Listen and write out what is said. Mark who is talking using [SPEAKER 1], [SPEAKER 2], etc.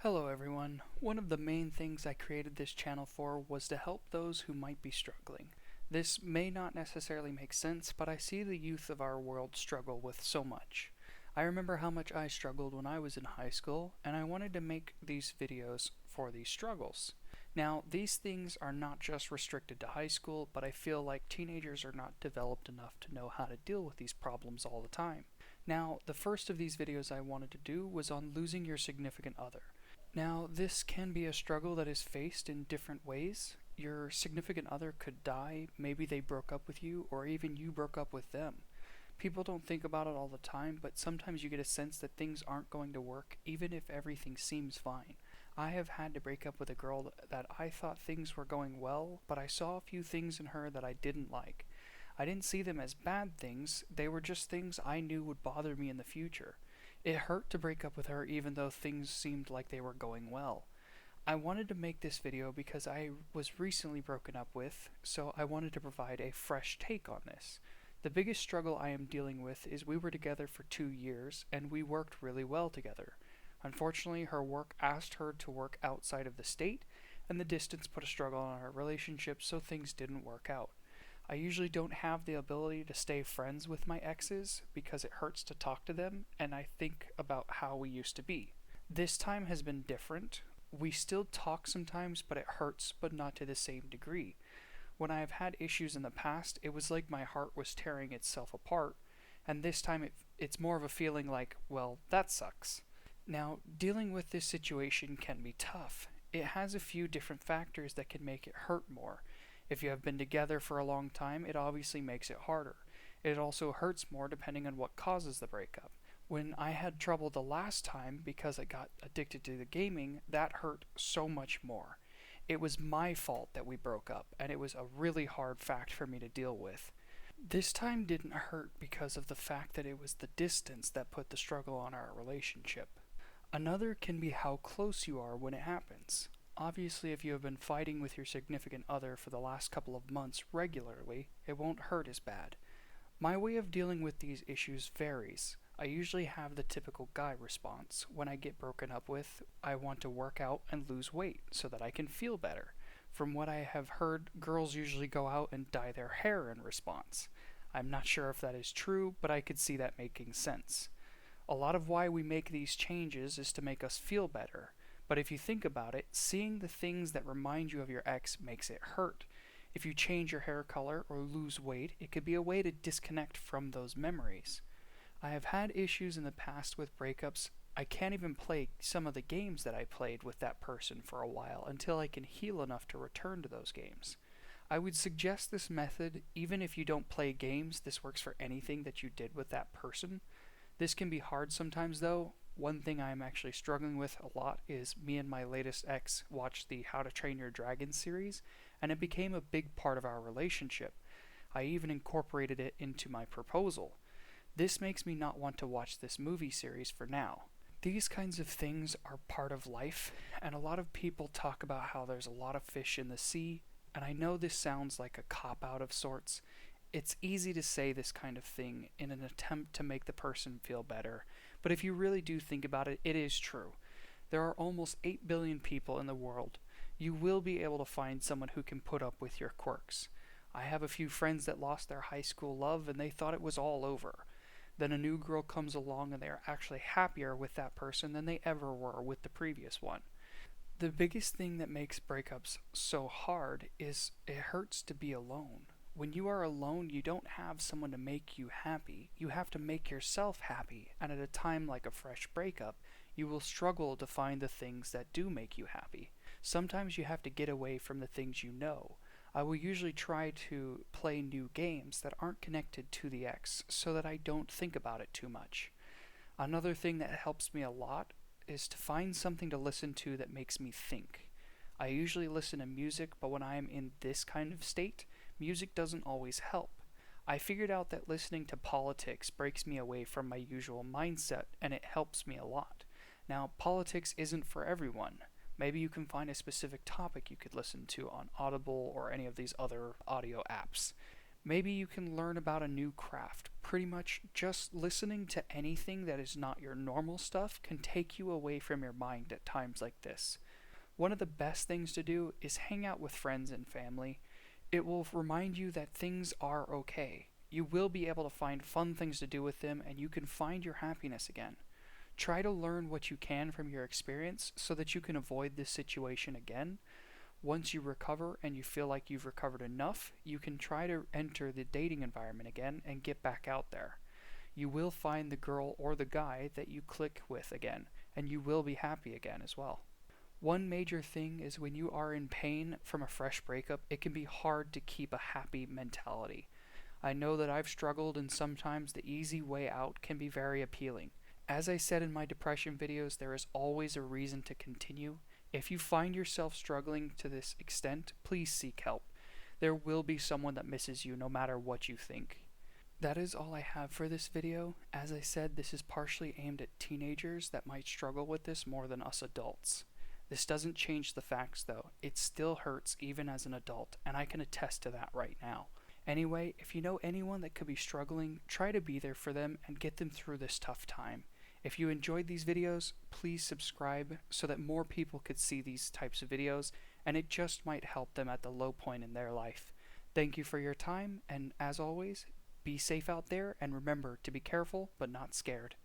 [SPEAKER 1] Hello everyone. One of the main things I created this channel for was to help those who might be struggling. This may not necessarily make sense, but I see the youth of our world struggle with so much. I remember how much I struggled when I was in high school, and I wanted to make these videos for these struggles. Now, these things are not just restricted to high school, but I feel like teenagers are not developed enough to know how to deal with these problems all the time. Now, the first of these videos I wanted to do was on losing your significant other. Now, this can be a struggle that is faced in different ways. Your significant other could die, maybe they broke up with you, or even you broke up with them. People don't think about it all the time, but sometimes you get a sense that things aren't going to work, even if everything seems fine. I have had to break up with a girl that I thought things were going well, but I saw a few things in her that I didn't like. I didn't see them as bad things, they were just things I knew would bother me in the future. It hurt to break up with her even though things seemed like they were going well. I wanted to make this video because I was recently broken up with, so I wanted to provide a fresh take on this. The biggest struggle I am dealing with is we were together for 2 years and we worked really well together. Unfortunately, her work asked her to work outside of the state, and the distance put a struggle on our relationship, so things didn't work out. I usually don't have the ability to stay friends with my exes because it hurts to talk to them and I think about how we used to be. This time has been different. We still talk sometimes, but it hurts, but not to the same degree. When I have had issues in the past, it was like my heart was tearing itself apart, and this time it's more of a feeling like, well, that sucks. Now, dealing with this situation can be tough. It has a few different factors that can make it hurt more. If you have been together for a long time, it obviously makes it harder. It also hurts more depending on what causes the breakup. When I had trouble the last time because I got addicted to the gaming, that hurt so much more. It was my fault that we broke up, and it was a really hard fact for me to deal with. This time didn't hurt because of the fact that it was the distance that put the struggle on our relationship. Another can be how close you are when it happens. Obviously, if you have been fighting with your significant other for the last couple of months regularly, it won't hurt as bad. My way of dealing with these issues varies. I usually have the typical guy response. When I get broken up with, I want to work out and lose weight so that I can feel better. From what I have heard, girls usually go out and dye their hair in response. I'm not sure if that is true, but I could see that making sense. A lot of why we make these changes is to make us feel better. But if you think about it, seeing the things that remind you of your ex makes it hurt. If you change your hair color or lose weight, it could be a way to disconnect from those memories. I have had issues in the past with breakups. I can't even play some of the games that I played with that person for a while until I can heal enough to return to those games. I would suggest this method even if you don't play games. This works for anything that you did with that person. This can be hard sometimes though. One thing I'm actually struggling with a lot is me and my latest ex watched the How to Train Your Dragon series, and it became a big part of our relationship. I even incorporated it into my proposal. This makes me not want to watch this movie series for now. These kinds of things are part of life, and a lot of people talk about how there's a lot of fish in the sea, and I know this sounds like a cop out of sorts. It's easy to say this kind of thing in an attempt to make the person feel better, but if you really do think about it, it is true. There are almost 8 billion people in the world. You will be able to find someone who can put up with your quirks. I have a few friends that lost their high school love and they thought it was all over. Then a new girl comes along and they are actually happier with that person than they ever were with the previous one. The biggest thing that makes breakups so hard is it hurts to be alone. When you are alone, you don't have someone to make you happy. You have to make yourself happy, and at a time like a fresh breakup, you will struggle to find the things that do make you happy. Sometimes you have to get away from the things you know. I will usually try to play new games that aren't connected to the ex so that I don't think about it too much. Another thing that helps me a lot is to find something to listen to that makes me think. I usually listen to music, but when I am in this kind of state, music doesn't always help. I figured out that listening to politics breaks me away from my usual mindset and it helps me a lot. Now, politics isn't for everyone. Maybe you can find a specific topic you could listen to on Audible or any of these other audio apps. Maybe you can learn about a new craft. Pretty much just listening to anything that is not your normal stuff can take you away from your mind at times like this. One of the best things to do is hang out with friends and family. It will remind you that things are okay. You will be able to find fun things to do with them, and you can find your happiness again. Try to learn what you can from your experience so that you can avoid this situation again. Once you recover and you feel like you've recovered enough, you can try to enter the dating environment again and get back out there. You will find the girl or the guy that you click with again, and you will be happy again as well. One major thing is when you are in pain from a fresh breakup, it can be hard to keep a happy mentality. I know that I've struggled, and sometimes the easy way out can be very appealing. As I said in my depression videos, there is always a reason to continue. If you find yourself struggling to this extent, please seek help. There will be someone that misses you no matter what you think. That is all I have for this video. As I said, this is partially aimed at teenagers that might struggle with this more than us adults. This doesn't change the facts though. It still hurts even as an adult, and I can attest to that right now. Anyway, if you know anyone that could be struggling, try to be there for them and get them through this tough time. If you enjoyed these videos, please subscribe so that more people could see these types of videos, and it just might help them at the low point in their life. Thank you for your time, and as always, be safe out there, and remember to be careful but not scared.